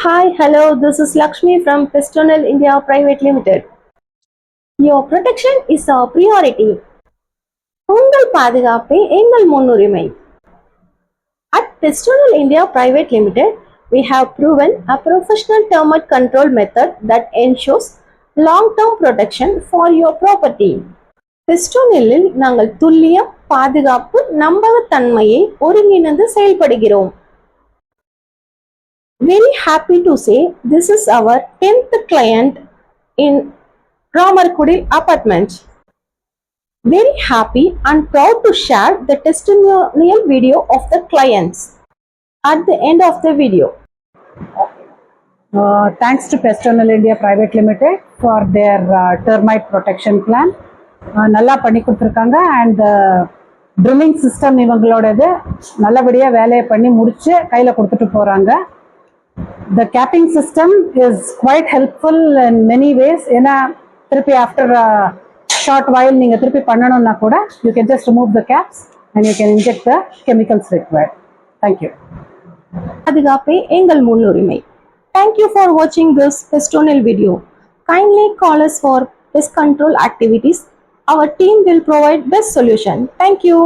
Hi, hello, this is Lakshmi from Pestonel India Private Limited. Your protection is our priority. உங்கள் பாதுகாப்பே எங்கள் முன்னுரிமை. At Pestonel India Private Limited, we have proven a professional termite control method that ensures long-term protection for your property. Pestonelலில் நாங்கள் துல்லியம், பாதுகாப்பு, நம்பகத்தன்மையை ஒருங்கிணைந்து செயல்படுகிறோம். Very happy to say this is our 10th client in Ramarkudil apartment. Very happy and proud to share the testimonial video of the clients at the end of the video. Thanks to Pestonel India Private Limited for their termite protection plan. நல்லா பண்ணி கொடுத்துருக்காங்க and drilling system இவங்களோடது நல்லபடியாக வேலையை பண்ணி முடிச்சு கையில் கொடுத்துட்டு போகிறாங்க. The capping system is quite helpful in many ways. ஏன்னா திருப்பி after a short while நீங்கள் திருப்பி பண்ணணும்னா கூட you can just remove the caps and you can inject the chemicals required. Thank you. பாதுகாப்பே எங்கள் முன்னுரிமை. Thank you for watching this Pestonel video. Kindly call us for pest control activities. Our team will provide best solution. Thank you.